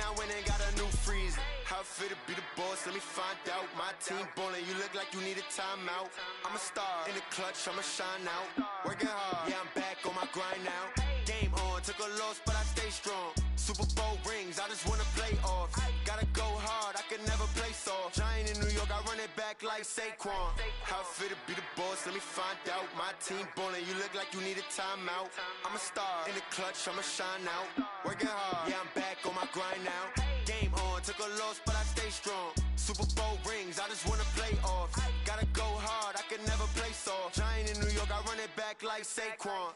I went and got a new freezer. How it feel to be the boss, let me find out. My team ballin', you look like you need a timeout. I'm a star, in the clutch, I'ma shine out. Working hard, yeah, I'm back on my grind now. Game on, took a loss, but I stay strong. Super Bowl rings, I just wanna play off. Gotta go hard, I can never play soft. Giant in New York, I run it back like Saquon. How it feel to be the boss, let me find out. My team ballin', you look like you need a timeout. I'm a star, in the clutch, I'ma shine out. Working hard, yeah, I'm back on my grind now. Game on, took a loss, but I stay strong. Super Bowl rings, I just wanna play off. Gotta go hard, I can never play soft. Giant in New York, I run it back like Saquon.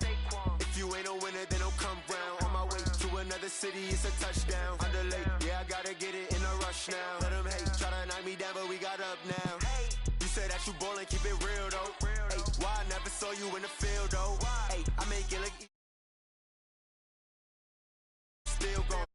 If you ain't a winner, then don't come round. On my way to another city, it's a touchdown. Underlay, yeah, I gotta get it in a rush now. Let them hate, try to knock me down, but we got up now. You say that you ballin', keep it real though. Hey, why I never saw you in the field though? Hey, I make it look still going.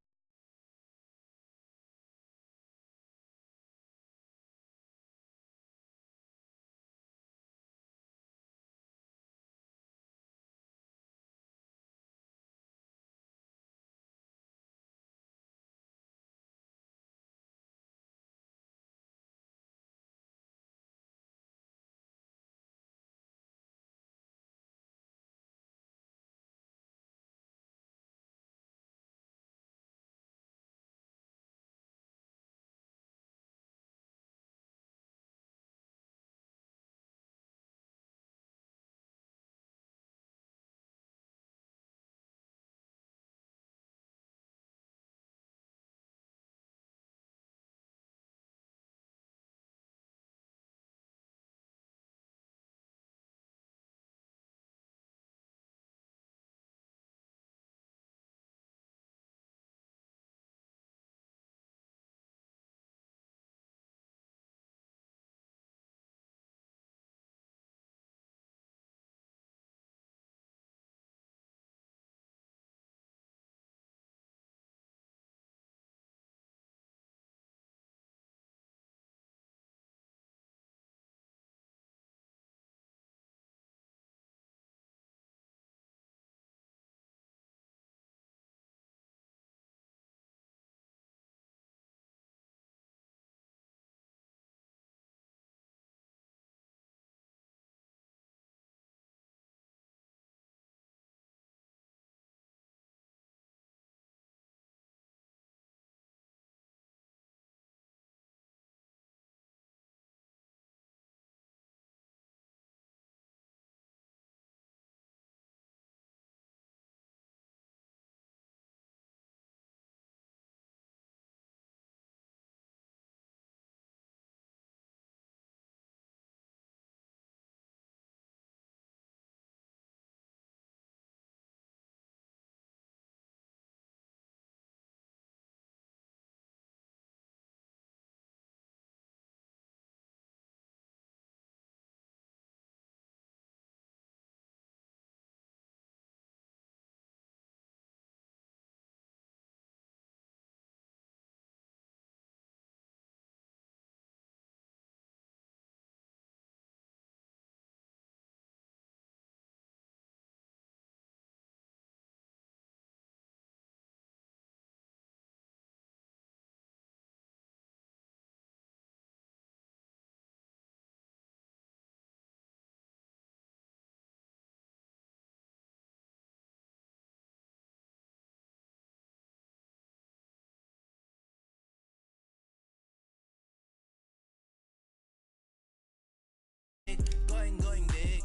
Going big.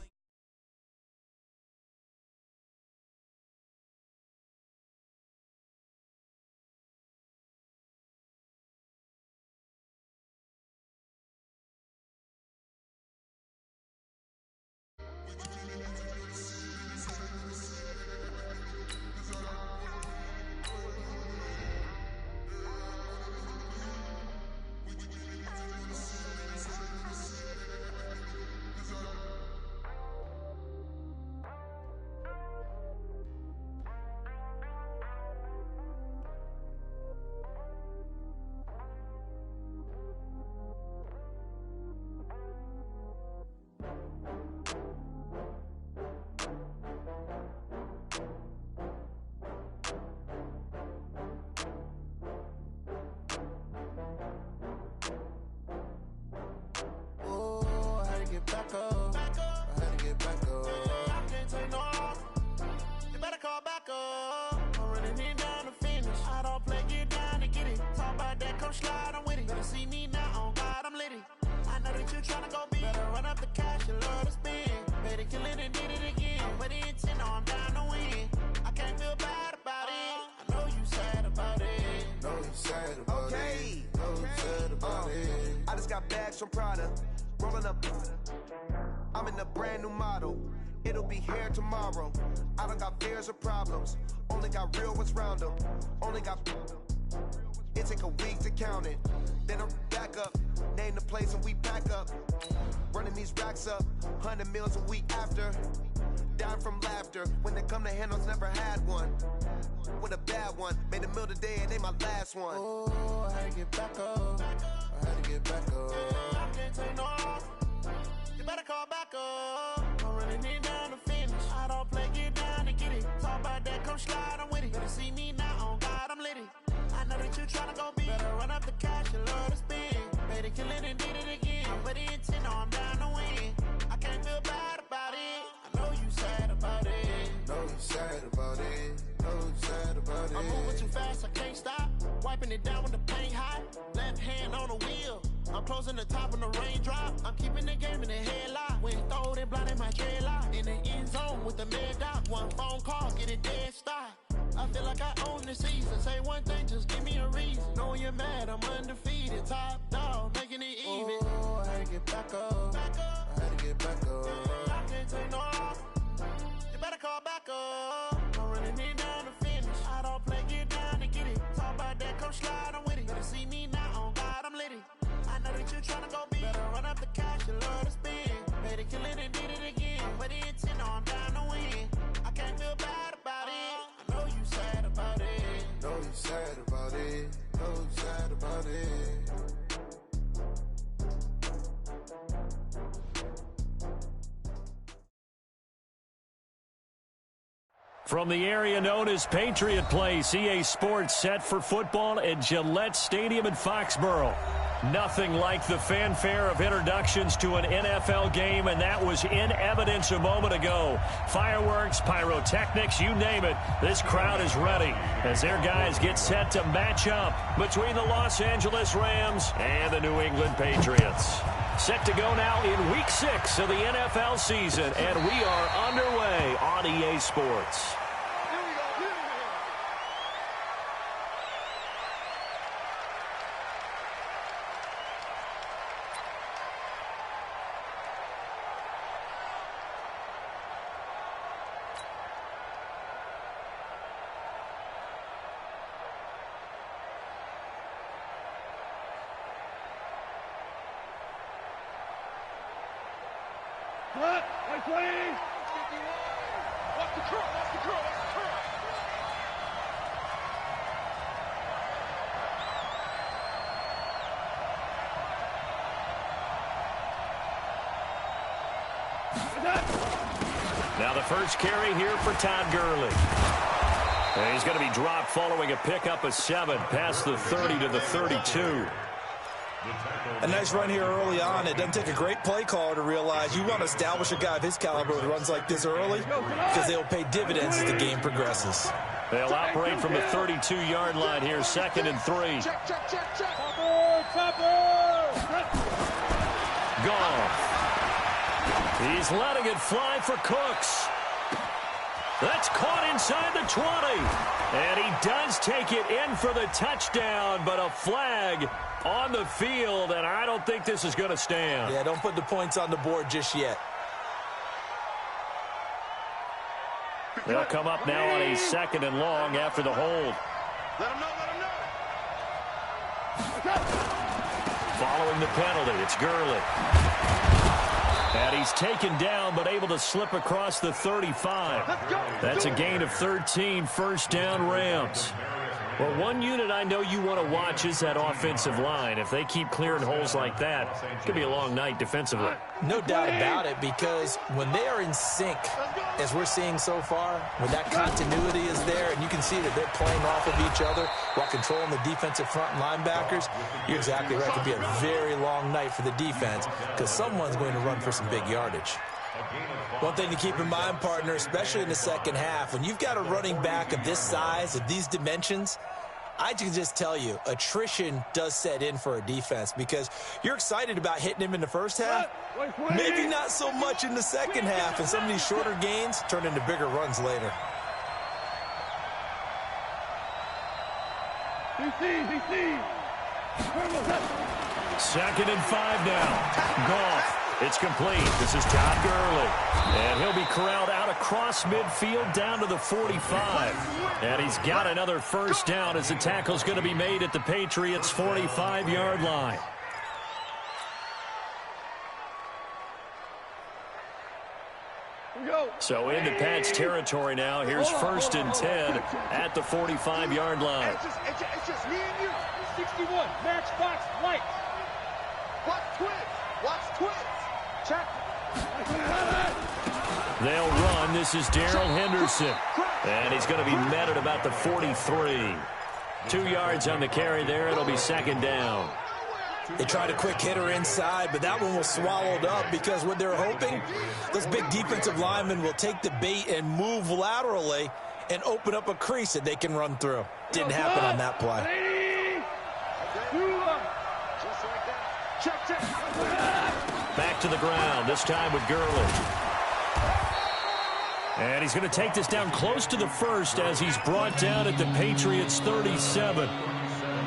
about that, come slide, I'm with it. Better see me now, on God, I'm litty. I know that you tryna go big. Better run up the cash, you love to spend. Better kill it and did it again. But the intent, no, I'm down to win. I can't feel bad about it. I know you sad about it. Know you sad about it. Know you sad about it. I just got bags from Prada. Rolling up. I'm in a brand new model. It'll be here tomorrow. I don't got fears or problems. Only got real ones round them. Only got. It take a week to count it. Then I'm back up. Name the place and we back up. Running these racks up. 100 meals a week after. Dying from laughter. When they come to handles, never had one. With a bad one. Made a meal today and they my last one. Oh, I had to get back up. I had to get back up. I can't take no off. You better call back up. I'm running it down to finish. I don't play, get down to get it. Talk about that, come slide, I'm with it. Better see me now, on God, I'm litty. I know that you tryna go big. Better run up the cash, you love to spend. Better kill it and did it again. But the intent, no, I'm down to win. I can't feel bad about it. I know you sad about it. Know you sad about it. Know you sad about it. I'm moving too fast, I can't stop. Wiping it down with the paint hot. Left hand on the wheel. I'm closing the top on the raindrop. I'm keeping the game in the headlock. When throwed and blinded my dreadlock. In the end zone with the mad dot. One phone call, get it dead stop. I feel like I own the season. Say one thing, just give me a reason. Knowing you're mad, I'm undefeated. Top dog, making it even. Oh, I had to get back up. I had to get back up. I can't take no off. You better call back up. I'm running it down to finish. I don't play, get down to get it. Talk about that, come slide, I'm with it. Better see me now, on God, I'm litty. I know that you tryna go big. Better run up the cash, you love to spend. Better kill it and did it again. But the intent, no, I'm down to win. I can't feel bad about it. I know you sad about it. Know you sad about it. Know you sad about it. From the area known as Patriot Place, EA Sports set for football at Gillette Stadium in Foxborough. Nothing like the fanfare of introductions to an NFL game, and that was in evidence a moment ago. Fireworks, pyrotechnics, you name it. This crowd is ready as their guys get set to match up between the Los Angeles Rams and the New England Patriots. Set to go now in Week 6 of the NFL season, and we are underway on EA Sports. Now the first carry here for Todd Gurley. And he's going to be dropped following a pickup of 7 past the 30 to the 32. A nice run here early on. It doesn't take a great play caller to realize you want to establish a guy of his caliber with runs like this early because they'll pay dividends as the game progresses. They'll operate from the 32-yard line here, 2nd and 3. Goff. He's letting it fly for Cooks. That's caught inside the 20. And he does take it in for the touchdown, but a flag on the field, and I don't think this is going to stand. Yeah, don't put the points on the board just yet. They'll come up now on a 2nd and long after the hold. Let him know, let him know. Following the penalty, it's Gurley. And he's taken down but able to slip across the 35. That's a gain of 13, first down Rams. Well, one unit I know you want to watch is that offensive line. If they keep clearing holes like that, it could be a long night defensively. No doubt about it, because when they are in sync, as we're seeing so far, when that continuity is there and you can see that they're playing off of each other while controlling the defensive front linebackers, you're exactly right. It could be a very long night for the defense because someone's going to run for some big yardage. One thing to keep in mind, partner, especially in the second half, when you've got a running back of this size, of these dimensions, I can just tell you, attrition does set in for a defense because you're excited about hitting him in the first half, maybe not so much in the second half, and some of these shorter gains turn into bigger runs later. Second and 5 now. Goff. It's complete. This is Todd Gurley. And he'll be corralled out across midfield down to the 45. And he's got another first down as the tackle's going to be made at the Patriots' 45-yard line. So into Pat's territory now. Here's first and 10 at the 45-yard line. It's just me and you. 61. Matchbox lights. Watch twins. Watch twins. Check. They'll run. This is Darrell Henderson. And he's going to be met at about the 43. 2 yards on the carry there. It'll be second down. They tried a quick hitter inside, but that one was swallowed up because what they're hoping, those big defensive linemen will take the bait and move laterally and open up a crease that they can run through. Didn't happen on that play. Back to the ground, this time with Gurley. And he's going to take this down close to the first as he's brought down at the Patriots' 37.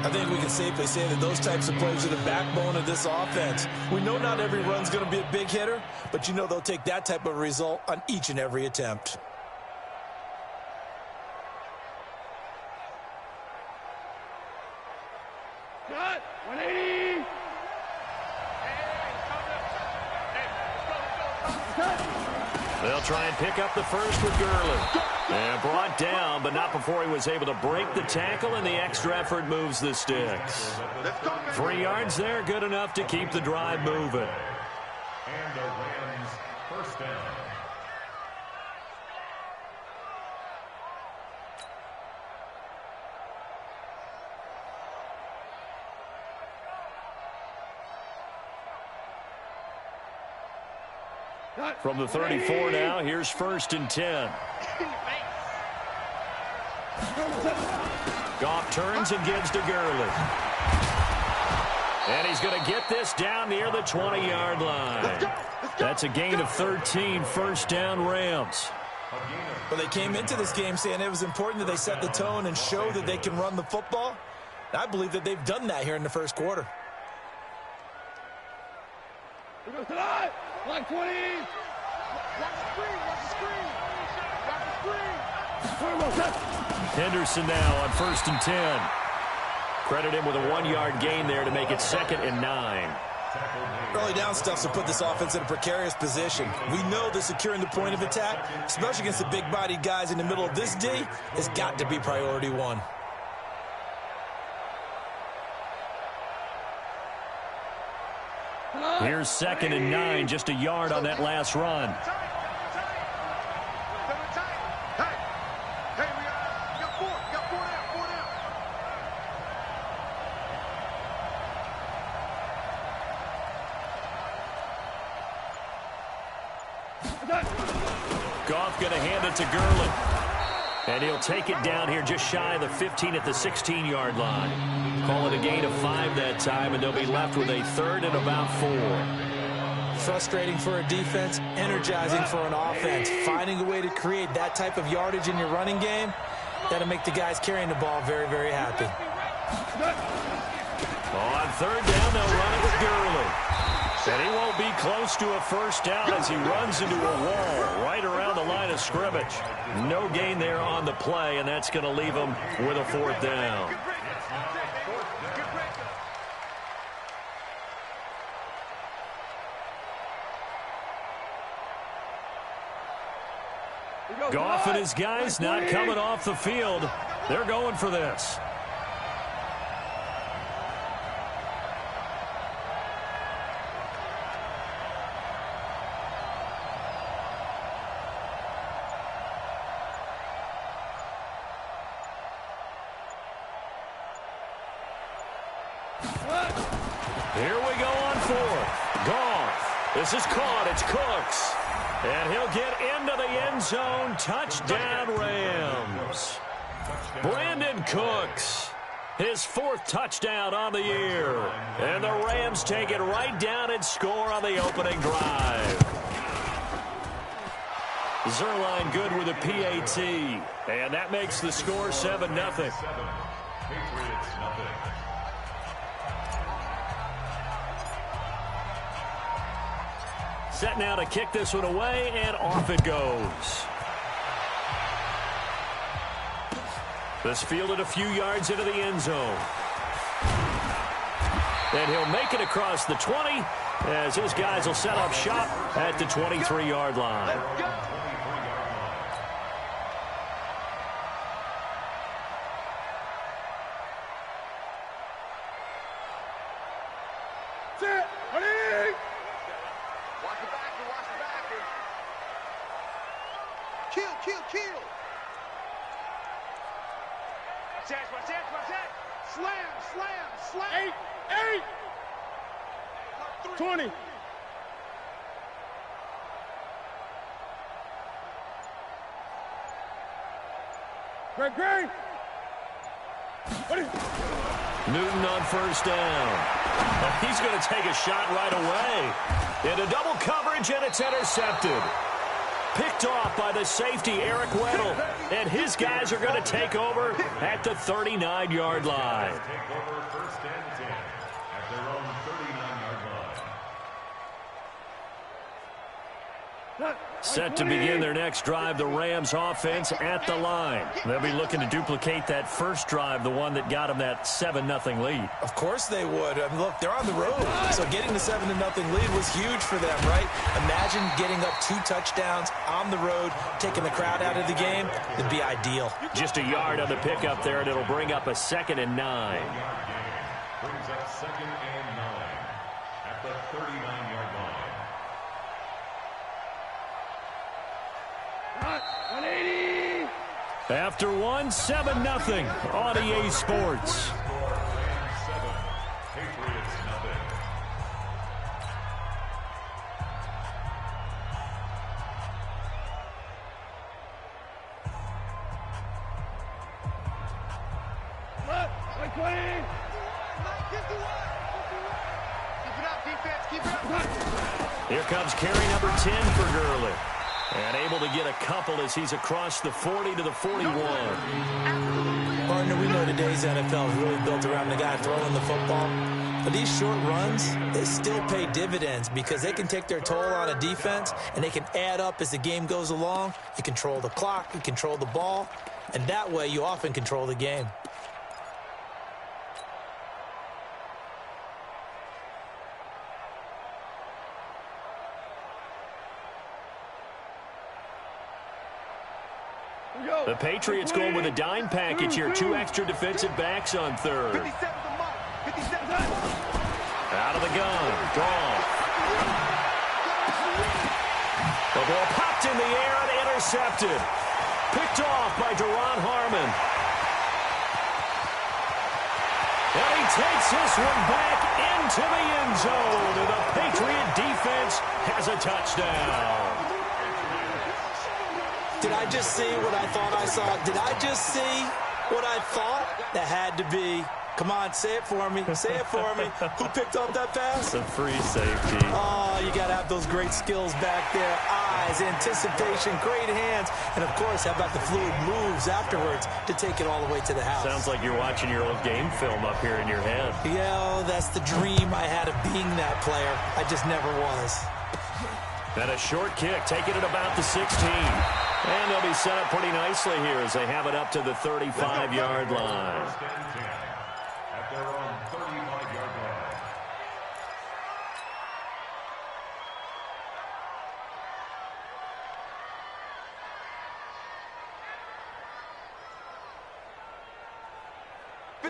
I think we can safely say that those types of plays are the backbone of this offense. We know not every run's going to be a big hitter, but you know they'll take that type of result on each and every attempt. Cut! 180! They'll try and pick up the first with Gurley. And brought down, but not before he was able to break the tackle, and the extra effort moves the sticks. 3 yards there, good enough to keep the drive moving. And the Rams first down. From the 34 now, here's first and 10. Goff turns and gives to Gurley. And he's going to get this down near the 20-yard line. That's a gain of 13, first down Rams. Well, they came into this game saying it was important that they set the tone and show that they can run the football. And I believe that they've done that here in the first quarter. Line 20. Watch the screen. Watch the screen. Watch the screen. Henderson now on first and 10. Credit him with a 1-yard gain there to make it second and 9. Early down stuff to put this offense in a precarious position. We know that securing the point of attack, especially against the big-bodied guys in the middle of this D, has got to be priority one. Here's second and 9, just a yard on that last run. Goff going to hand it to Gurley. And he'll take it down here just shy of the 15 at the 16-yard line. Call it a gain of 5 that time, and they'll be left with a third and about 4. Frustrating for a defense, energizing for an offense. Finding a way to create that type of yardage in your running game, that'll make the guys carrying the ball very, very happy. On third down, they'll run it with Gurley. And he won't be close to a first down as he runs into a wall right around the line of scrimmage. No gain there on the play, and that's going to leave him with a fourth down. Goff and his guys not coming off the field. They're going for this. Here we go on fourth. Goff. This is caught. It's Cooks. And he'll get into the end zone. Touchdown, Rams. Brandon Cooks. His 4th touchdown on the year. And the Rams take it right down and score on the opening drive. Zerline good with a PAT. And that makes the score 7-0. Patriots, nothing. Set now to kick this one away, and off it goes. This fielded a few yards into the end zone. And he'll make it across the 20 as his guys will set up shop at the 23-yard line. Kill. Slam. 8. 20. Greg. Newton on first down. He's going to take a shot right away. Into double coverage, and it's intercepted. Picked off by the safety, Eric Weddle. And his guys are going to take over at the 39-yard line. Take over 1st and 10 at their own 39-yard line. Set to begin their next drive, the Rams offense at the line. They'll be looking to duplicate that first drive, the one that got them that 7-0 lead. Of course they would. I mean, look, they're on the road, so getting the 7-0 lead was huge for them, right? Imagine getting up 2 touchdowns on the road, taking the crowd out of the game. It'd be ideal. Just a yard on the pickup there, and it'll bring up a 2nd and 9. Brings up 2nd and 9 at the 39-yard line. 180. After 7-0 on EA Sports. 7, Patriots, nothing. Here comes carry number 10 for Gurley. And able to get a couple as he's across the 40 to the 41. Partner, we know today's NFL is really built around the guy throwing the football. But these short runs, they still pay dividends because they can take their toll on a defense and they can add up as the game goes along. You control the clock, you control the ball, and that way you often control the game. The Patriots going with a dime package here. 2 extra defensive backs on third. Out of the gun. Goff. The ball popped in the air and intercepted. Picked off by Deron Harmon. And he takes this one back into the end zone. And the Patriot defense has a touchdown. Did I just see what I thought I saw? Did I just see what I thought? That had to be. Come on, say it for me. Say it for me. Who picked up that pass? The free safety. Oh, you got to have those great skills back there. Eyes, anticipation, great hands. And, of course, how about the fluid moves afterwards to take it all the way to the house? Sounds like you're watching your old game film up here in your head. Yeah, that's the dream I had of being that player. I just never was. And a short kick, taking it about the 16. And they'll be set up pretty nicely here as they have it up to the 35-yard line. At their own 35-yard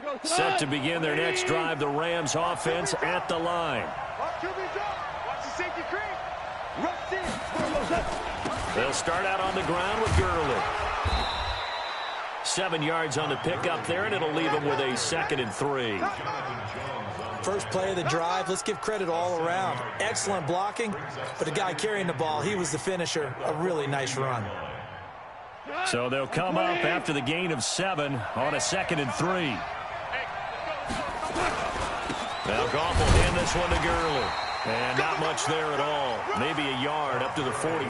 line. Set to begin their next drive, the Rams offense at the line. Watch the safety creep. They'll start out on the ground with Gurley. 7 yards on the pickup there, and it'll leave them with a 2nd and 3. First play of the drive, let's give credit all around. Excellent blocking, but the guy carrying the ball, he was the finisher. A really nice run. So they'll come up after the gain of 7 on a 2nd and 3. Now Goff will hand this one to Gurley. And not much there at all. Maybe a yard up to the 43.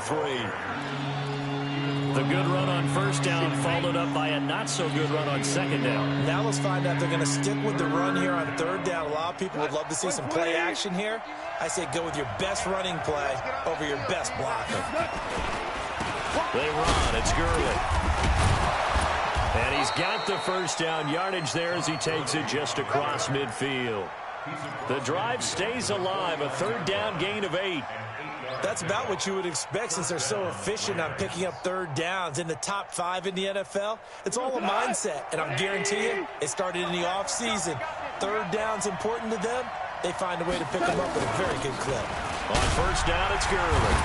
The good run on first down followed up by a not-so-good run on second down. Now let's find out if they're going to stick with the run here on third down. A lot of people would love to see some play action here. I say go with your best running play over your best blocker. They run. It's Gurley. And he's got the first down yardage there as he takes it just across midfield. The drive stays alive. A third down gain of 8. That's about what you would expect since they're so efficient on picking up third downs. In the top 5 in the NFL, it's all a mindset. And I'll guarantee you, it started in the offseason. Third down's important to them. They find a way to pick them up at a very good clip. On first down, it's Gurley.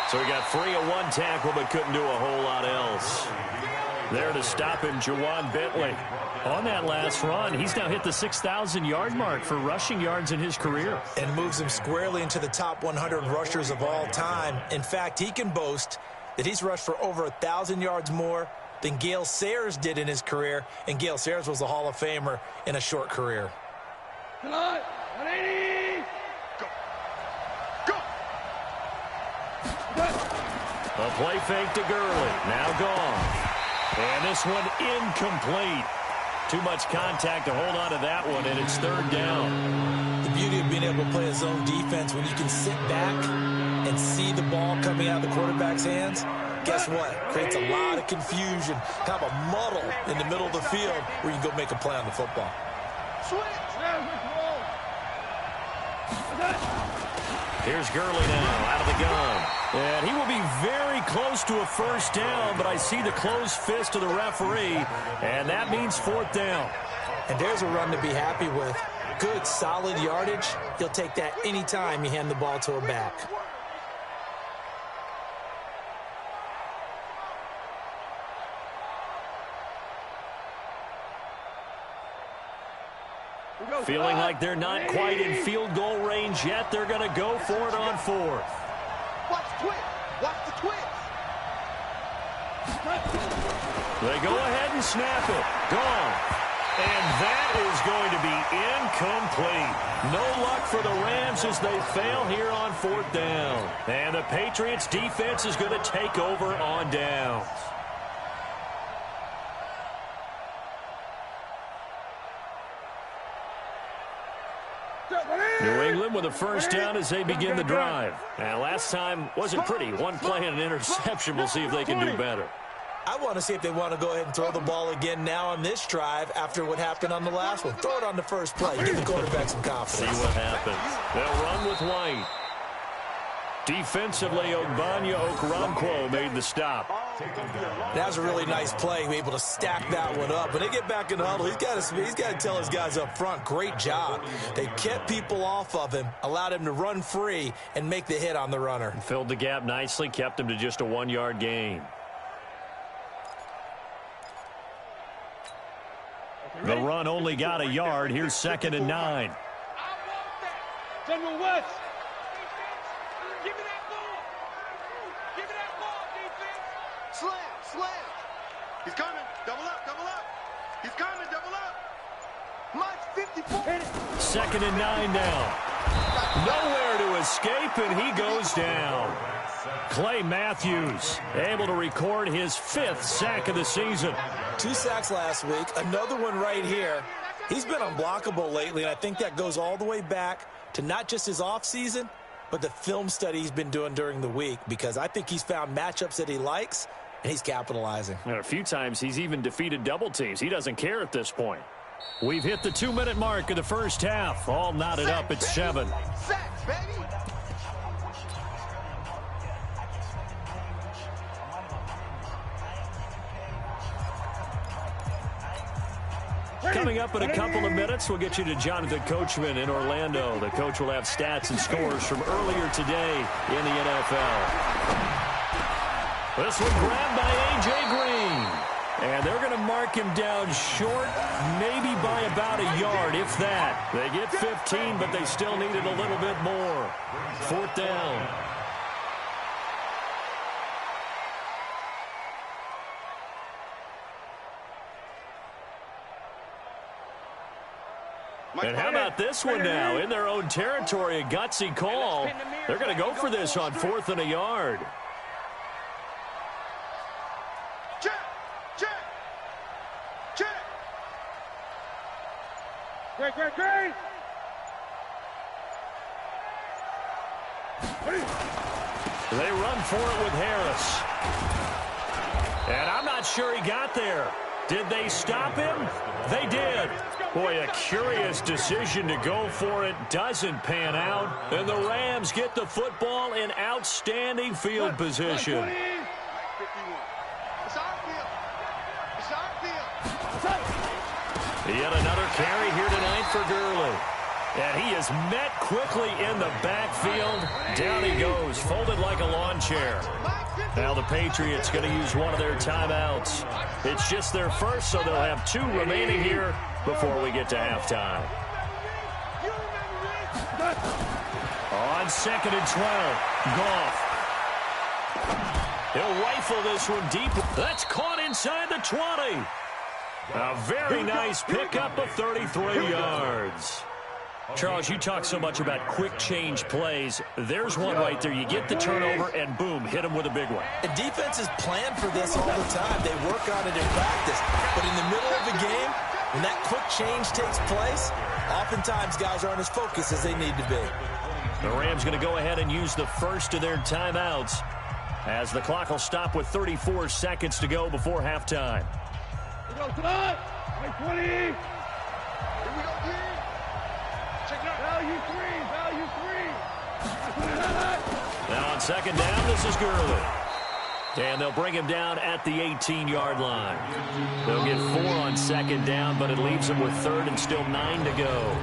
So he got free of one tackle but couldn't do a whole lot else. There to stop him, Juwan Bentley. On that last run, he's now hit the 6,000-yard mark for rushing yards in his career. And moves him squarely into the top 100 rushers of all time. In fact, he can boast that he's rushed for over 1,000 yards more than Gale Sayers did in his career. And Gale Sayers was a Hall of Famer in a short career. Come on, 180. Go. A play fake to Gurley. Now gone. And this one incomplete. Too much contact to hold on to that one, and it's third down. The beauty of being able to play a zone defense, when you can sit back and see the ball coming out of the quarterback's hands, guess what? Creates a lot of confusion, kind of a muddle in the middle of the field where you can go make a play on the football. Here's Gurley now out of the gun. And he will be very close to a first down, but I see the closed fist of the referee, and that means fourth down. And there's a run to be happy with. Good, solid yardage. You'll take that anytime you hand the ball to a back. Feeling like they're not quite in field goal range yet. They're going to go for it on fourth. Watch twist. Watch the twist. They go ahead and snap it. Gone. And that is going to be incomplete. No luck for the Rams as they fail here on fourth down. And the Patriots defense is going to take over on downs. New England with a first down as they begin the drive. And last time wasn't pretty. One play and an interception. We'll see if they can do better. I want to see if they want to go ahead and throw the ball again now on this drive after what happened on the last one. Throw it on the first play. Give the quarterback some confidence. See what happens. They'll run with White. Defensively, Ogbanya Okoronkwo made the stop. That was a really nice play, able to stack that one up. When they get back in the huddle, he's got to tell his guys up front, great job. They kept people off of him, allowed him to run free and make the hit on the runner. Filled the gap nicely, kept him to just a 1-yard gain. The run only got a yard. Here's 2nd and 9. General West. Slam. He's coming. Double up. He's coming. Double up. Mike's 54. 2nd and 9 now. Nowhere to escape, and he goes down. Clay Matthews able to record his 5th sack of the season. 2 sacks last week, another one right here. He's been unblockable lately, and I think that goes all the way back to not just his offseason, but the film study he's been doing during the week, because I think he's found matchups that he likes, and he's capitalizing. And a few times he's even defeated double teams. He doesn't care at this point. We've hit the 2-minute mark of the first half. All knotted up at 7. Sacks, baby. Coming up in a couple of minutes, we'll get you to Jonathan Coachman in Orlando. The coach will have stats and scores from earlier today in the NFL. This one grabbed by A.J. Green. And they're going to mark him down short, maybe by about a yard, if that. They get 15, but they still needed a little bit more. 4th down. And how about this one now? In their own territory, a gutsy call. They're going to go for this on 4th and a yard. Check, check, check. Great. They run for it with Harris. And I'm not sure he got there. Did they stop him? They did. Boy, a curious decision to go for it. Doesn't pan out. And the Rams get the football in outstanding field position. Yet another carry here tonight for Gurley. And he is met quickly in the backfield. Down he goes, folded like a lawn chair. Now the Patriots going to use one of their timeouts. It's just their first, so they'll have 2 remaining here before we get to halftime. On 2nd and 12, Goff. He'll rifle this one deep. That's caught inside the 20. A very nice pickup of 33 yards. Charles, you talk so much about quick change plays. There's one right there. You get the turnover, and boom, hit them with a big one. And defenses plan for this all the time. They work on it in practice. But in the middle of the game, when that quick change takes place, oftentimes guys aren't as focused as they need to be. The Rams going to go ahead and use the first of their timeouts as the clock will stop with 34 seconds to go before halftime. Here we go, tonight. 20. Here we go, King. Check it out. Value three. Now on 2nd down, this is Gurley. And they'll bring him down at the 18-yard line. They'll get 4 on 2nd down, but it leaves them with 3rd and still 9 to go.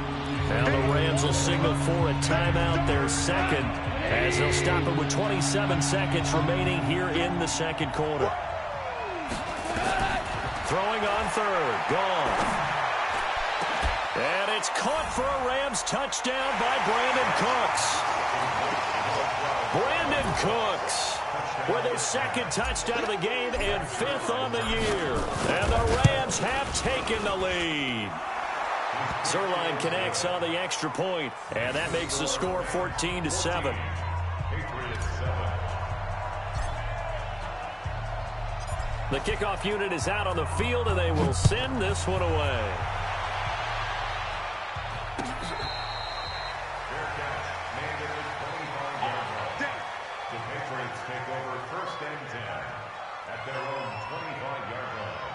Now the Rams will signal for a timeout, their second, as they'll stop it with 27 seconds remaining here in the 2nd quarter. Throwing on 3rd, Goff. And it's caught for a Rams touchdown by Brandon Cooks. With his 2nd touchdown of the game and 5th on the year. And the Rams have taken the lead. Zerline connects on the extra point, and that makes the score 14-7. The kickoff unit is out on the field, and they will send this one away. The Patriots take over 1st and 10 at their own 25-yard line.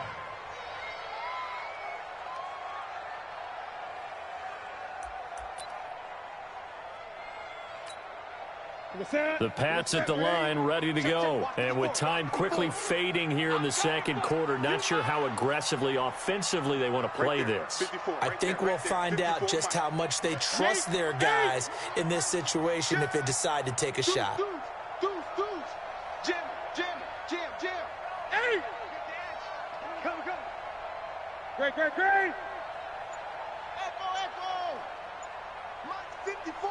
The Pats at the line, ready to go. And with time quickly fading here in the 2nd quarter, not sure how aggressively, offensively they want to play this. I think we'll find out just how much they trust their guys in this situation if they decide to take a shot. Jam. Hey! Come. Great. Echo. Mike 54.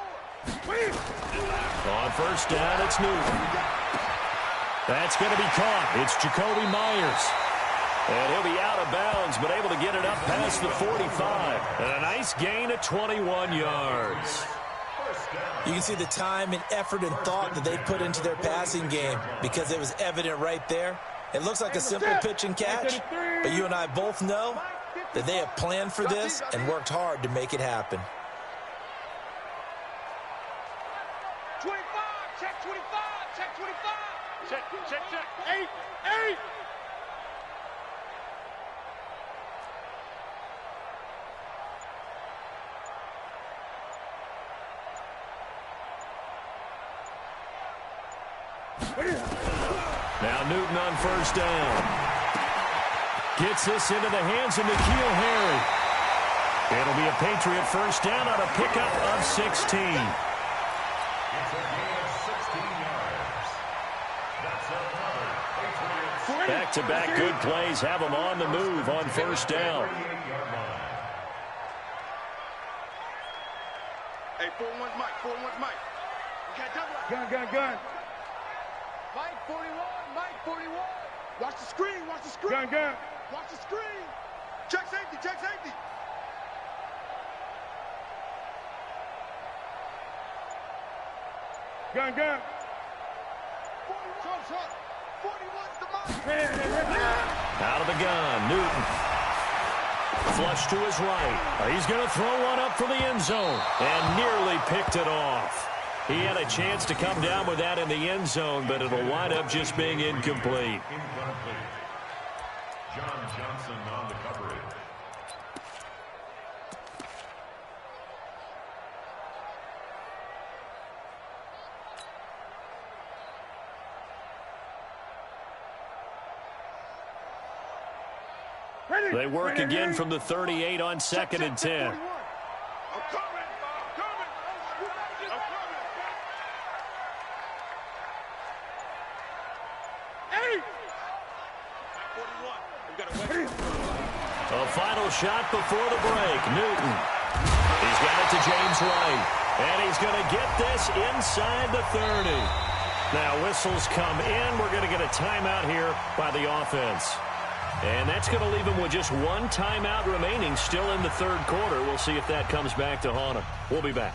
On 1st down, it's Newton. That's going to be caught. It's Jacoby Myers. And he'll be out of bounds, but able to get it up past the 45. And a nice gain of 21 yards. You can see the time and effort and thought that they put into their passing game because it was evident right there. It looks like a simple pitch and catch, but you and I both know that they have planned for this and worked hard to make it happen. 25, check 25. Check. 8. Now Newton on 1st down. Gets this into the hands of N'Keal Harry. It'll be a Patriot 1st down on a pickup of 16. Back-to-back good plays have them on the move on 1st down. Hey, 4-1's Mike. We got double. Gun. Mike 41. Watch the screen. Gun. Watch the screen. Check safety. Gun. 41's the mark. Out of the gun, Newton. Flush to his right. He's going to throw one up for the end zone and nearly picked it off. He had a chance to come down with that in the end zone, but it'll wind up just being incomplete. John Johnson on the coverage. They work again from the 38 on 2nd and 10. A final shot before the break. Newton. He's got it to James White. And he's going to get this inside the 30. Now whistles come in. We're going to get a timeout here by the offense. And that's going to leave him with just one timeout remaining still in the third quarter. We'll see if that comes back to haunt him. We'll be back.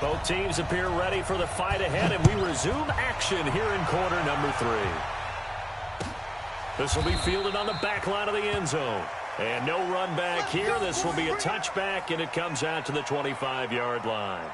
Both teams appear ready for the fight ahead, and we resume action here in quarter number 3. This will be fielded on the back line of the end zone. And no run back here. This will be a touchback, and it comes out to the 25-yard line.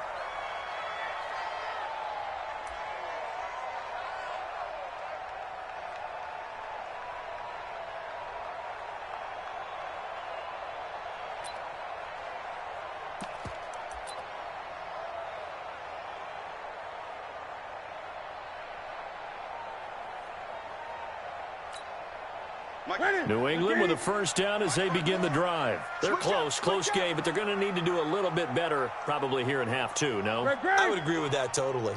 New England with a first down as they begin the drive. They're close game, but they're going to need to do a little bit better probably here in half 2, no? I would agree with that totally.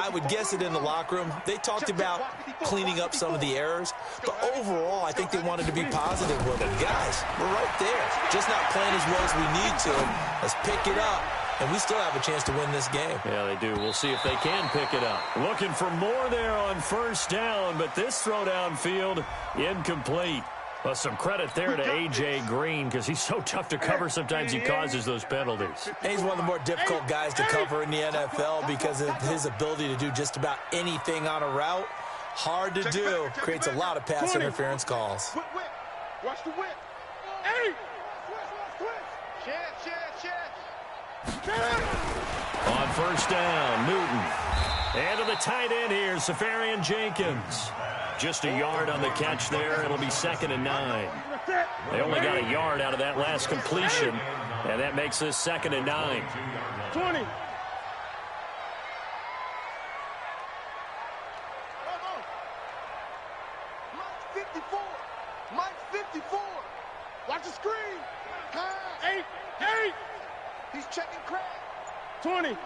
I would guess it in the locker room. They talked about cleaning up some of the errors, but overall, I think they wanted to be positive with it. Guys, we're right there. Just not playing as well as we need to. Let's pick it up, and we still have a chance to win this game. Yeah, they do. We'll see if they can pick it up. Looking for more there on first down, but this throw downfield, incomplete. Well, some credit there to A.J. Green because he's so tough to cover. Sometimes he causes those penalties. And he's one of the more difficult guys to cover in the NFL because of his ability to do just about anything on a route. Hard to do. Creates a lot of pass interference calls. Whip. Watch the whip. Hey! Chance. On first down, Newton. And to the tight end here, Safarian Jenkins. Just a yard on the catch there. It'll be 2nd and 9. They only got a yard out of that last completion, and that makes this 2nd and 9. 20. Mike 54. Watch the screen. 8. He's checking crack. 20.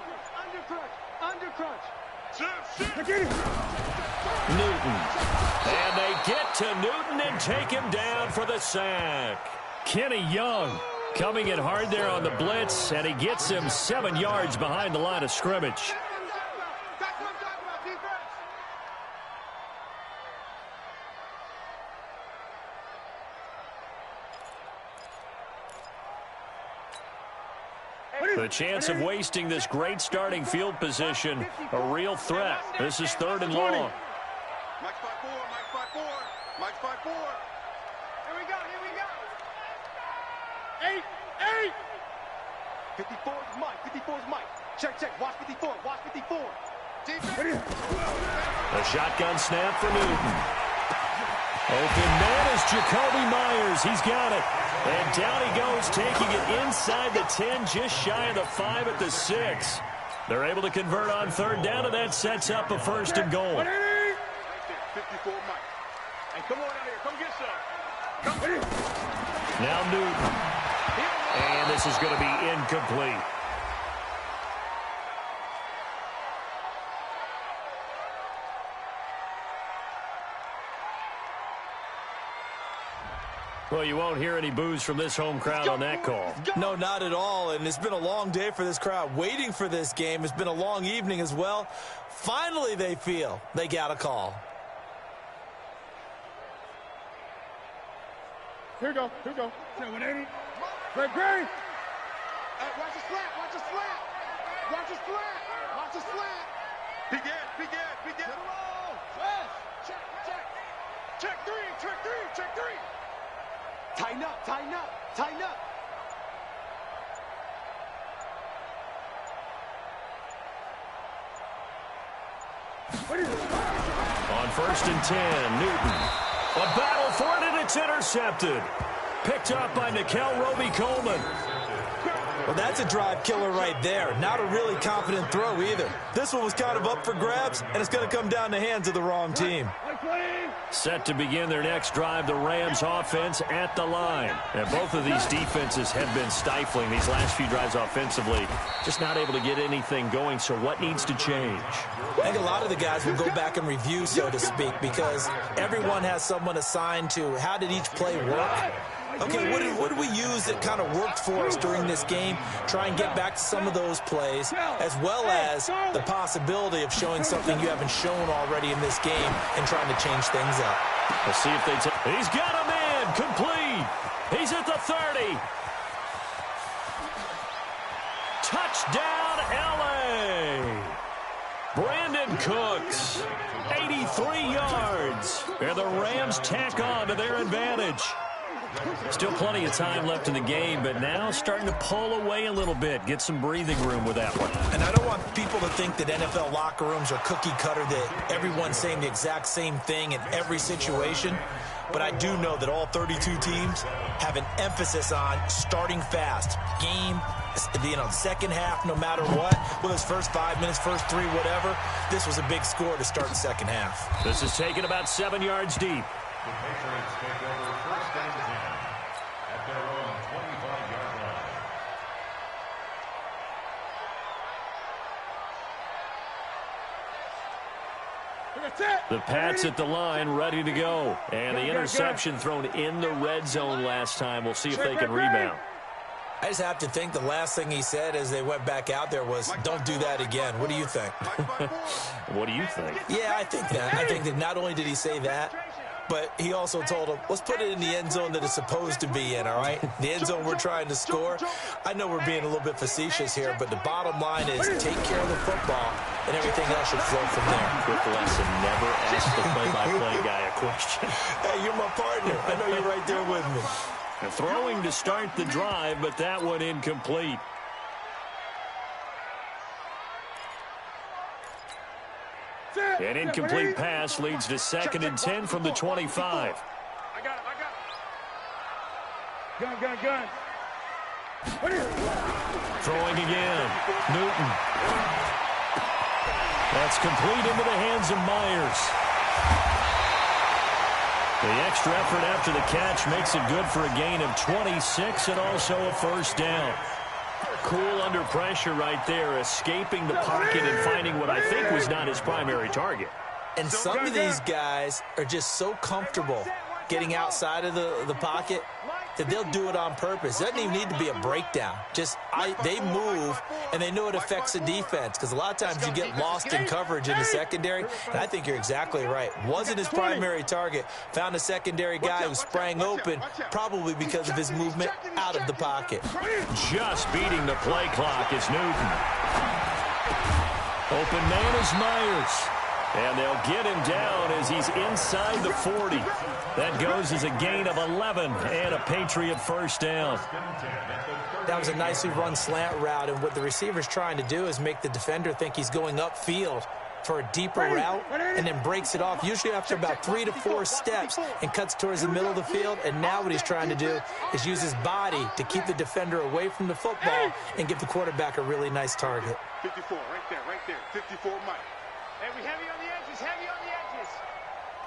Under crunch. Newton. And they get to Newton and take him down for the sack. Kenny Young coming in hard there on the blitz, and he gets him 7 yards behind the line of scrimmage. The chance of wasting this great starting field position, a real threat. This is 3rd and long. Mike 5-4. Here we go. 8. 54 is Mike. Check. Watch 54. A shotgun snap for Newton. Open man is Jacoby Myers. He's got it. And down he goes, taking it inside the 10, just shy of the 5 at the 6. They're able to convert on 3rd down, and that sets up a 1st and goal. 54 Mike. Hey, come on out here. Come get some. Now Newton. And this is going to be incomplete. Well, you won't hear any boos from this home crowd on that call. No, not at all. And it's been a long day for this crowd waiting for this game. It's been a long evening as well. Finally, they feel they got a call. Here we go. 180. Great. Watch the slant. Watch the slant. Begin. Check three. Tighten up. On 1st and 10, Newton. A battle for it, and it's intercepted. Picked up by Nikel Roby-Coleman. Well, that's a drive killer right there. Not a really confident throw either. This one was kind of up for grabs, and it's going to come down the hands of the wrong team. Set to begin their next drive, the Rams offense at the line. And both of these defenses have been stifling these last few drives offensively. Just not able to get anything going, so what needs to change? I think a lot of the guys will go back and review, so to speak, because everyone has someone assigned to how did each play work. Okay, what did we use that kind of worked for us during this game? Try and get back to some of those plays, as well as the possibility of showing something you haven't shown already in this game and trying to change things up. Let's see if they take. He's got a man complete. He's at the 30. Touchdown, L.A. Brandon Cooks, 83 yards. And the Rams tack on to their advantage. Still plenty of time left in the game, but now starting to pull away a little bit, get some breathing room with that one. And I don't want people to think that NFL locker rooms are cookie cutter, that everyone's saying the exact same thing in every situation. But I do know that all 32 teams have an emphasis on starting fast. Game, second half, no matter what. Whether it's first 5 minutes, first 3, whatever. This was a big score to start the second half. This is taken about 7 yards deep. The Patriots take over 1st and 10 at their own 25-yard line. The Pats at the line, ready to go. And the interception thrown in the red zone last time. We'll see if they can rebound. I just have to think the last thing he said as they went back out there was, don't do that again. What do you think? What do you think? Yeah, I think that. I think that not only did he say that, but he also told him, let's put it in the end zone that it's supposed to be in, all right? The end zone we're trying to score. I know we're being a little bit facetious here, but the bottom line is take care of the football, and everything else should flow from there. Quick lesson, never ask the play-by-play guy a question. Hey, you're my partner. I know you're right there with me. Throwing to start the drive, but that one incomplete. An incomplete pass leads to 2nd and 10 from the 25. I got it. Gun. Throwing again. Newton. That's complete into the hands of Myers. The extra effort after the catch makes it good for a gain of 26 and also a 1st down. Cool under pressure right there, escaping the pocket and finding what I think was not his primary target. And some of these guys are just so comfortable getting outside of the pocket that they'll do it on purpose. It doesn't even need to be a breakdown. They move, and they know it affects the defense, because a lot of times you get lost in coverage in the secondary, and I think you're exactly right. Wasn't his primary target. Found a secondary guy who sprang open, probably because of his movement out of the pocket. Just beating the play clock is Newton. Open man is Myers. And they'll get him down as he's inside the 40. That goes as a gain of 11 and a Patriot 1st down. That was a nicely run slant route, and what the receiver's trying to do is make the defender think he's going upfield for a deeper route and then breaks it off, usually after about 3 to 4 steps, and cuts towards the middle of the field. And now what he's trying to do is use his body to keep the defender away from the football and give the quarterback a really nice target. 54, right there. 54, Mike. Hey, we heavy on the edges.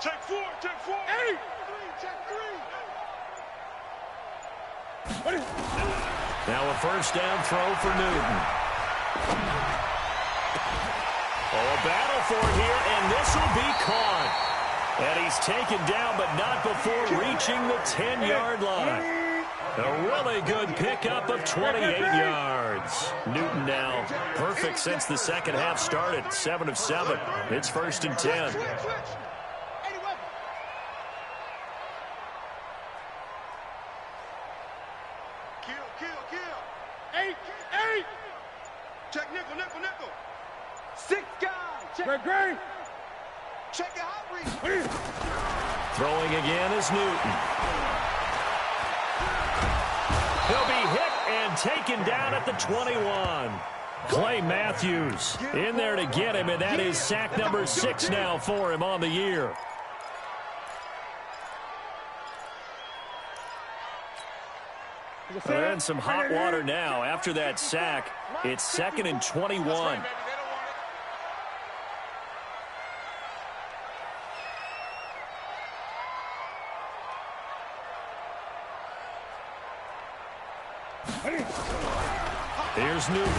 Check 4. Hey! Check 3. Now a 1st down throw for Newton. A battle for it here, and this will be caught. And he's taken down, but not before reaching the 10-yard line. A really good pickup of 28 yards. Newton now perfect since the second half started. 7 of 7. It's 1st and 10. Eight. Check nickel. 6 guys. Check green. Check your hot reach. Throwing again is Newton. He'll be hit and taken down at the 21. Clay Matthews in there to get him, and that is sack number 6 now for him on the year. They're in some hot water now after that sack. It's 2nd and 21. Here's Newton.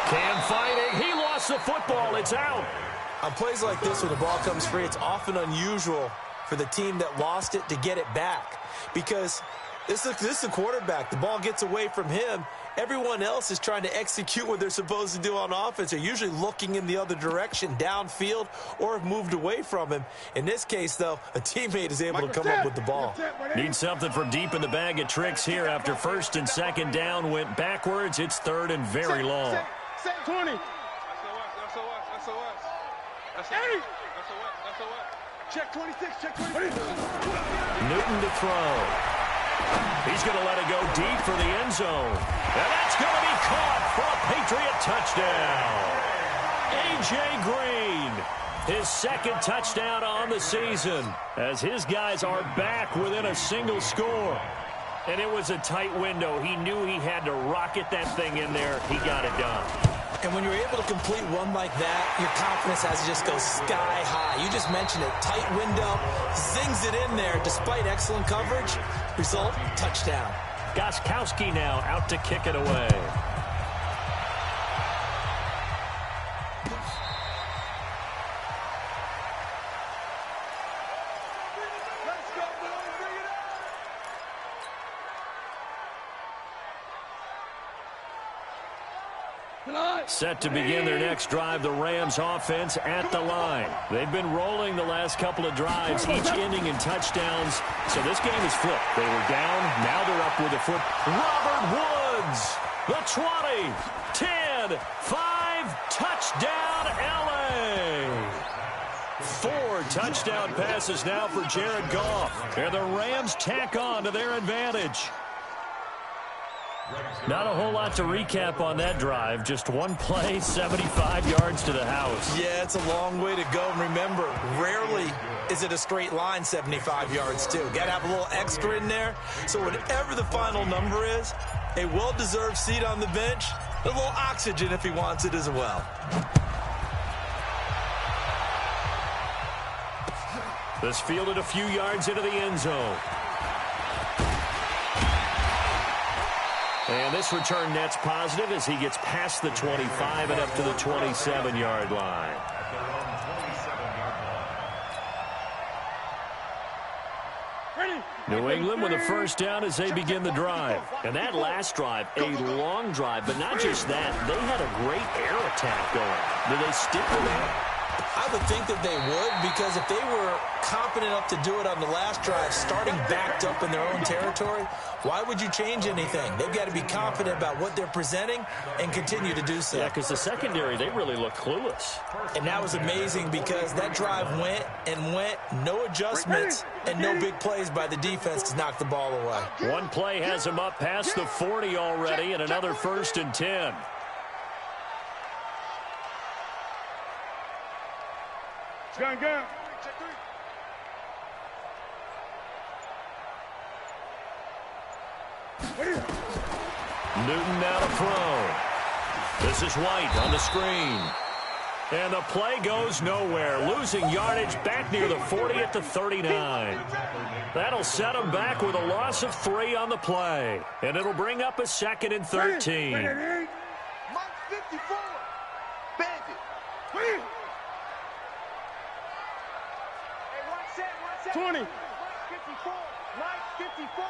Cam fighting. He lost the football. It's out. On plays like this, when the ball comes free, it's often unusual for the team that lost it to get it back. Because this is a quarterback. The ball gets away from him. Everyone else is trying to execute what they're supposed to do on offense. They're usually looking in the other direction, downfield, or have moved away from him. In this case, though, a teammate is able to come up with the ball. Need something from deep in the bag of tricks here after 1st and 2nd down went backwards. It's 3rd and very long. 20. Check 26. Check 26. Newton to throw. He's going to let it go deep for the end zone. And that's going to be caught for a Patriot touchdown. A.J. Green, his 2nd touchdown on the season, as his guys are back within a single score. And it was a tight window. He knew he had to rocket that thing in there. He got it done. And when you're able to complete one like that, your confidence has to just go sky high. You just mentioned it. Tight window, zings it in there despite excellent coverage. Result, touchdown. Gostkowski now out to kick it away. Set to begin their next drive, the Rams offense at the line. They've been rolling the last couple of drives, each ending in touchdowns. So this game is flipped. They were down, now they're up with a foot. Robert Woods, the 20, 10, 5, touchdown LA. 4 touchdown passes now for Jared Goff. And the Rams tack on to their advantage. Not a whole lot to recap on that drive. Just one play, 75 yards to the house. Yeah, it's a long way to go. And remember, rarely is it a straight line 75 yards, too. Got to have a little extra in there. So whatever the final number is, a well-deserved seat on the bench, a little oxygen if he wants it as well. This fielded a few yards into the end zone. And this return net's positive as he gets past the 25 and up to the 27-yard line. New England with a first down as they begin the drive. And that last drive, a long drive, but not just that. They had a great air attack going. Do they stick with that? I would think that they would, because if they were confident enough to do it on the last drive, starting backed up in their own territory, why would you change anything? They've got to be confident about what they're presenting and continue to do so. Yeah, because the secondary, they really look clueless. And that was amazing because that drive went and went, no adjustments, and no big plays by the defense to knock the ball away. One play has him up past the 40 already, and another 1st and 10. Gun. Newton now to throw. This is White on the screen. And the play goes nowhere. Losing yardage back near the 40 at the 39. That'll set him back with a loss of 3 on the play. And it'll bring up a 2nd and 13. Mike 54. Bandit. 20. Mike 54. Mike 54.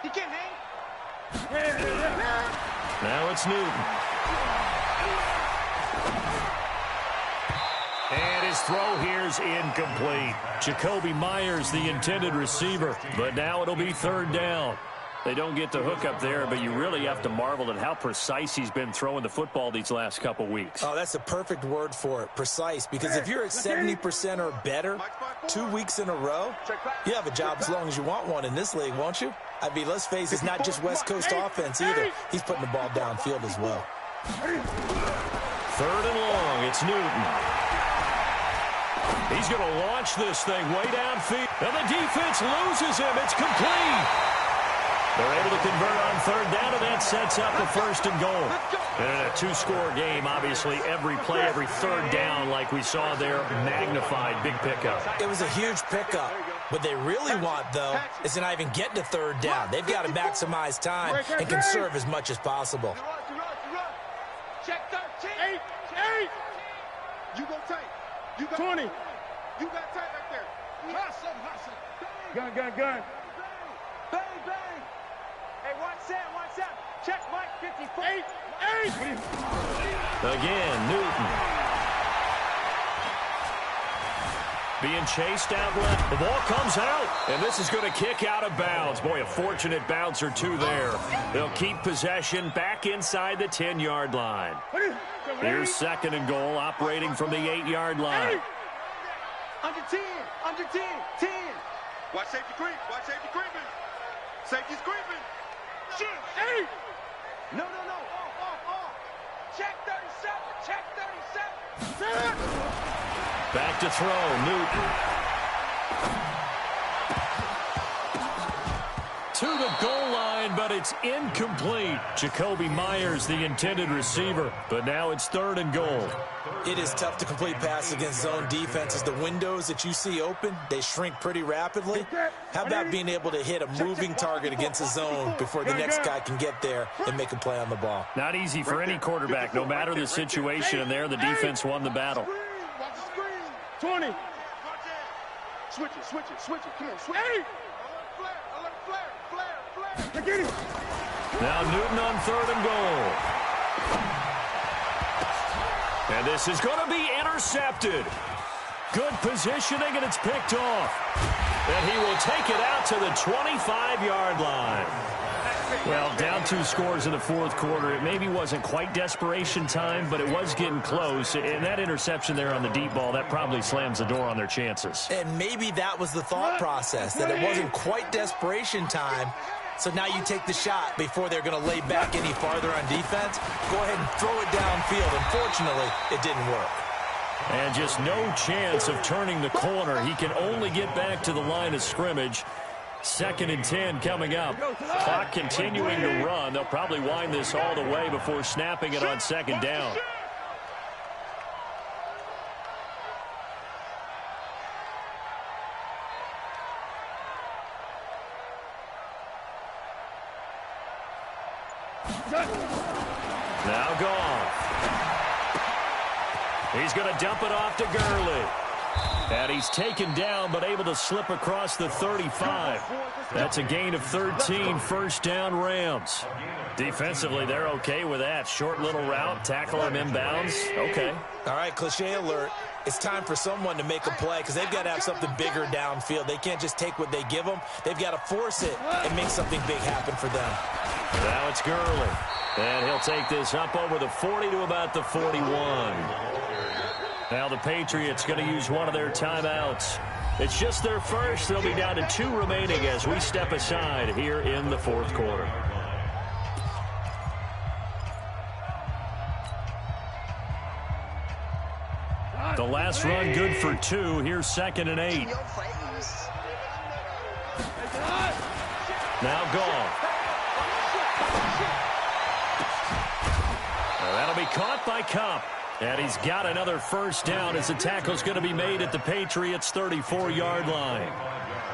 He can't hang. Now it's Newton. And his throw here's incomplete. Jacoby Myers, the intended receiver. But now it'll be 3rd down. They don't get the hook up there, but you really have to marvel at how precise he's been throwing the football these last couple weeks. Oh, that's a perfect word for it, precise, because if you're at 70% or better 2 weeks in a row, you have a job as long as you want one in this league, won't you? I mean, let's face it, it's not just West Coast offense either. He's putting the ball downfield as well. 3rd and long, it's Newton. He's going to launch this thing way downfield, and the defense loses him. It's complete. They're able to convert on 3rd down, and that sets up a 1st and goal. And in a 2-score game, obviously, every play, every 3rd down, like we saw there, magnified, big pickup. It was a huge pickup. What they really want, though, is to not even get to 3rd down. They've got to maximize time and conserve as much as possible. Check 13. 8. You go tight. You got 20. You got tight right there. Hustle. Gun. Bang. Hey, watch Sam. Check Mike 54. 8. Again, Newton. Being chased out left. The ball comes out, and this is going to kick out of bounds. Boy, a fortunate bounce or two there. They'll keep possession back inside the 10-yard line. Here's 2nd and goal, operating from the 8-yard line. Under 10. 10. Watch safety creep. Safety's creeping. Shoot. 8. No. Check 37. 7. Back to throw, Newton. To the goal line, but it's incomplete. Jacoby Myers, the intended receiver, but now it's 3rd and goal. It is tough to complete passes against zone defenses. The windows that you see open, they shrink pretty rapidly. How about being able to hit a moving target against a zone before the next guy can get there and make a play on the ball? Not easy for any quarterback, no matter the situation, and there the defense won the battle. 20. Switch it. Come on, switch it. Flare. Get it. Now Newton on 3rd and goal. And this is going to be intercepted. Good positioning, and it's picked off. And he will take it out to the 25-yard line. Well, down 2 scores in the 4th quarter. It maybe wasn't quite desperation time, but it was getting close. And that interception there on the deep ball, that probably slams the door on their chances. And maybe that was the thought process, that it wasn't quite desperation time. So now you take the shot before they're going to lay back any farther on defense. Go ahead and throw it downfield. Unfortunately, it didn't work. And just no chance of turning the corner. He can only get back to the line of scrimmage. 2nd and 10 coming up. Clock continuing to run. They'll probably wind this all the way before snapping it on 2nd down. Now Goff. He's going to dump it off to Gurley. And he's taken down, but able to slip across the 35. That's a gain of 13, 1st down Rams. Defensively, they're okay with that. Short little route, tackle him inbounds. Okay. All right, cliche alert. It's time for someone to make a play because they've got to have something bigger downfield. They can't just take what they give them. They've got to force it and make something big happen for them. Now it's Gurley. And he'll take this up over the 40 to about the 41. Now the Patriots going to use one of their timeouts. It's just their first. They'll be down to 2 remaining as we step aside here in the 4th quarter. The last run good for 2. Here's 2nd and 8. Now Goff. That'll be caught by Kupp. And he's got another 1st down as the tackle's going to be made at the Patriots' 34-yard line.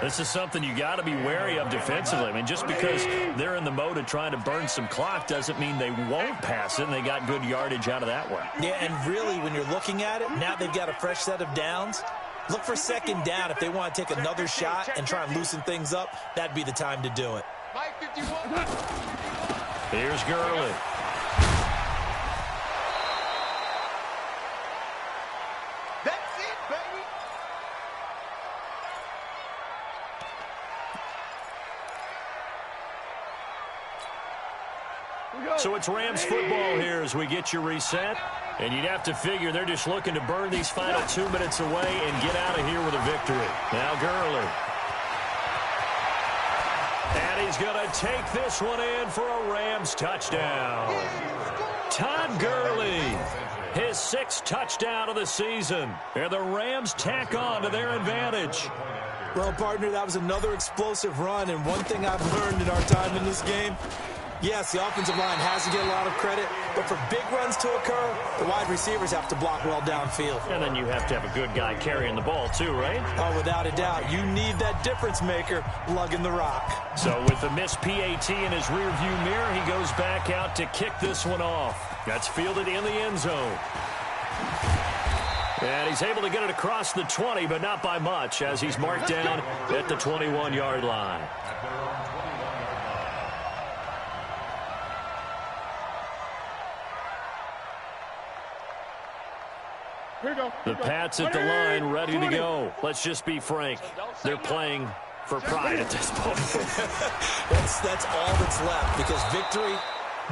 This is something you got to be wary of defensively. I mean, just because they're in the mode of trying to burn some clock doesn't mean they won't pass it, and they got good yardage out of that one. Yeah, and really, when you're looking at it, now they've got a fresh set of downs. Look for 2nd down. If they want to take another shot and try and loosen things up, that'd be the time to do it. Here's Gurley. So it's Rams football here as we get you reset. And you'd have to figure they're just looking to burn these final 2 minutes away and get out of here with a victory. Now Gurley. And he's going to take this one in for a Rams touchdown. Todd Gurley, his 6th touchdown of the season. And the Rams tack on to their advantage. Well, partner, that was another explosive run. And one thing I've learned in our time in this game, yes, the offensive line has to get a lot of credit, but for big runs to occur, the wide receivers have to block well downfield. And then you have to have a good guy carrying the ball too, right? Oh, without a doubt. You need that difference maker lugging the rock. So with the missed PAT in his rearview mirror, he goes back out to kick this one off. That's fielded in the end zone. And he's able to get it across the 20, but not by much, as he's marked down at the 21-yard line. The Pats at the line, ready to go. Let's just be frank. They're playing for pride at this point. That's all that's left, because victory,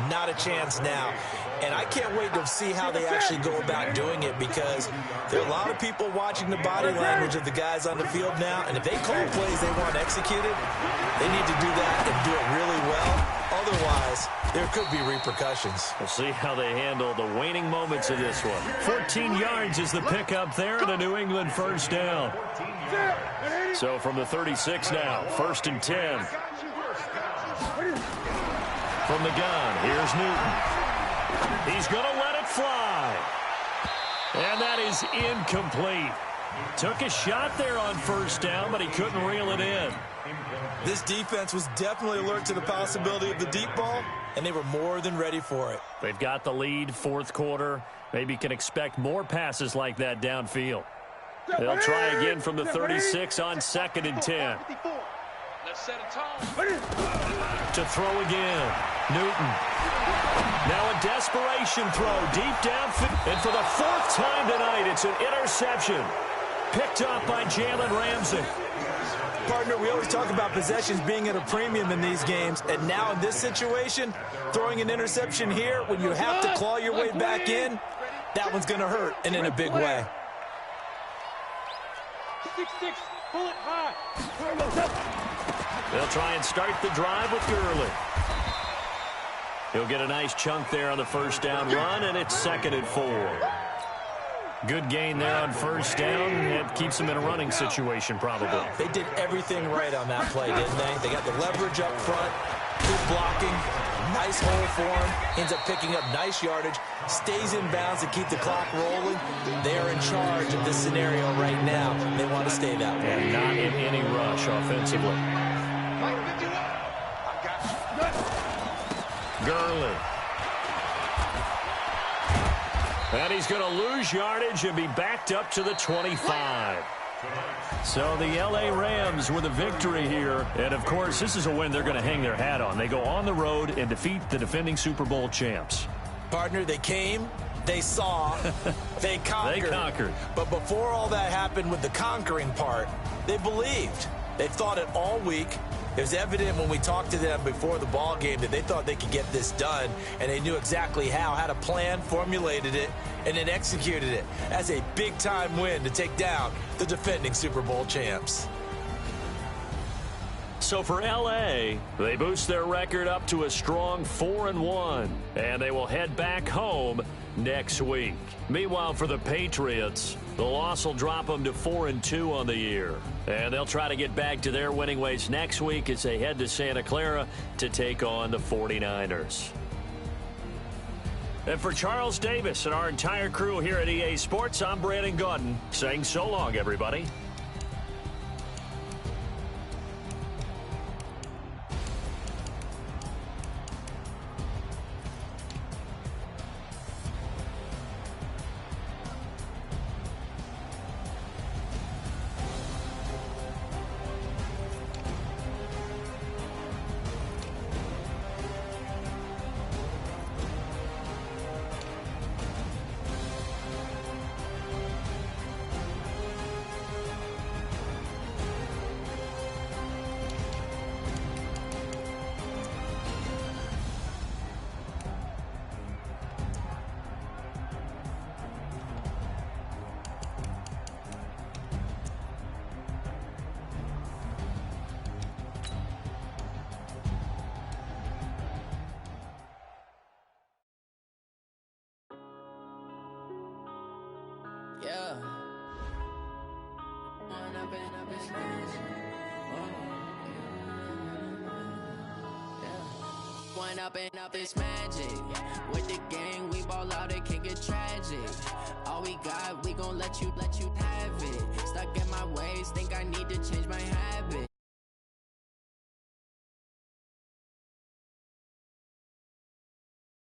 not a chance now. And I can't wait to see how they actually go about doing it, because there are a lot of people watching the body language of the guys on the field now, and if they call plays they want executed, they need to do that and do it really well. Otherwise, there could be repercussions. We'll see how they handle the waning moments of this one. 14 yards is the pickup there, and a New England first down. So from the 36 now, 1st and 10. From the gun, here's Newton. He's going to let it fly. And that is incomplete. Took a shot there on 1st down, but he couldn't reel it in. This defense was definitely alert to the possibility of the deep ball, and they were more than ready for it. They've got the lead, 4th quarter. Maybe can expect more passes like that downfield. They'll try again from the 36 on 2nd and 10. To throw again. Newton. Now a desperation throw deep downfield. And for the 4th time tonight, it's an interception. Picked up by Jalen Ramsey. Partner, we always talk about possessions being at a premium in these games, and now in this situation, throwing an interception here when you have to claw your way back in, that one's going to hurt, and in a big way. 6-6, pull it high. They'll try and start the drive with Gurley. He'll get a nice chunk there on the 1st down run, and it's 2nd and 4. Good gain there on 1st down. It keeps them in a running situation, probably. They did everything right on that play, didn't they? They got the leverage up front, good blocking, nice hole for him, ends up picking up nice yardage, stays in bounds to keep the clock rolling. They are in charge of this scenario right now. They want to stay that way. And not in any rush offensively. Gurley. And he's going to lose yardage and be backed up to the 25. So the L.A. Rams with a victory here. And, of course, this is a win they're going to hang their hat on. They go on the road and defeat the defending Super Bowl champs. Partner, they came, they saw, they conquered. They conquered. But before all that happened with the conquering part, they believed. They thought it all week. It was evident when we talked to them before the ball game that they thought they could get this done, and they knew exactly how, had a plan, formulated it, and then executed it. That's a big-time win to take down the defending Super Bowl champs. So for L.A., they boost their record up to a strong 4-1, and they will head back home next week. Meanwhile, for the Patriots, the loss will drop them to 4-2 on the year. And they'll try to get back to their winning ways next week as they head to Santa Clara to take on the 49ers. And for Charles Davis and our entire crew here at EA Sports, I'm Brandon Gaudin saying so long, everybody. Yeah. One up and up is magic. One up and up is magic. With the gang, we ball out, it can get tragic. All we got, we gon' let you have it. Stuck in my ways, think I need to change my habits.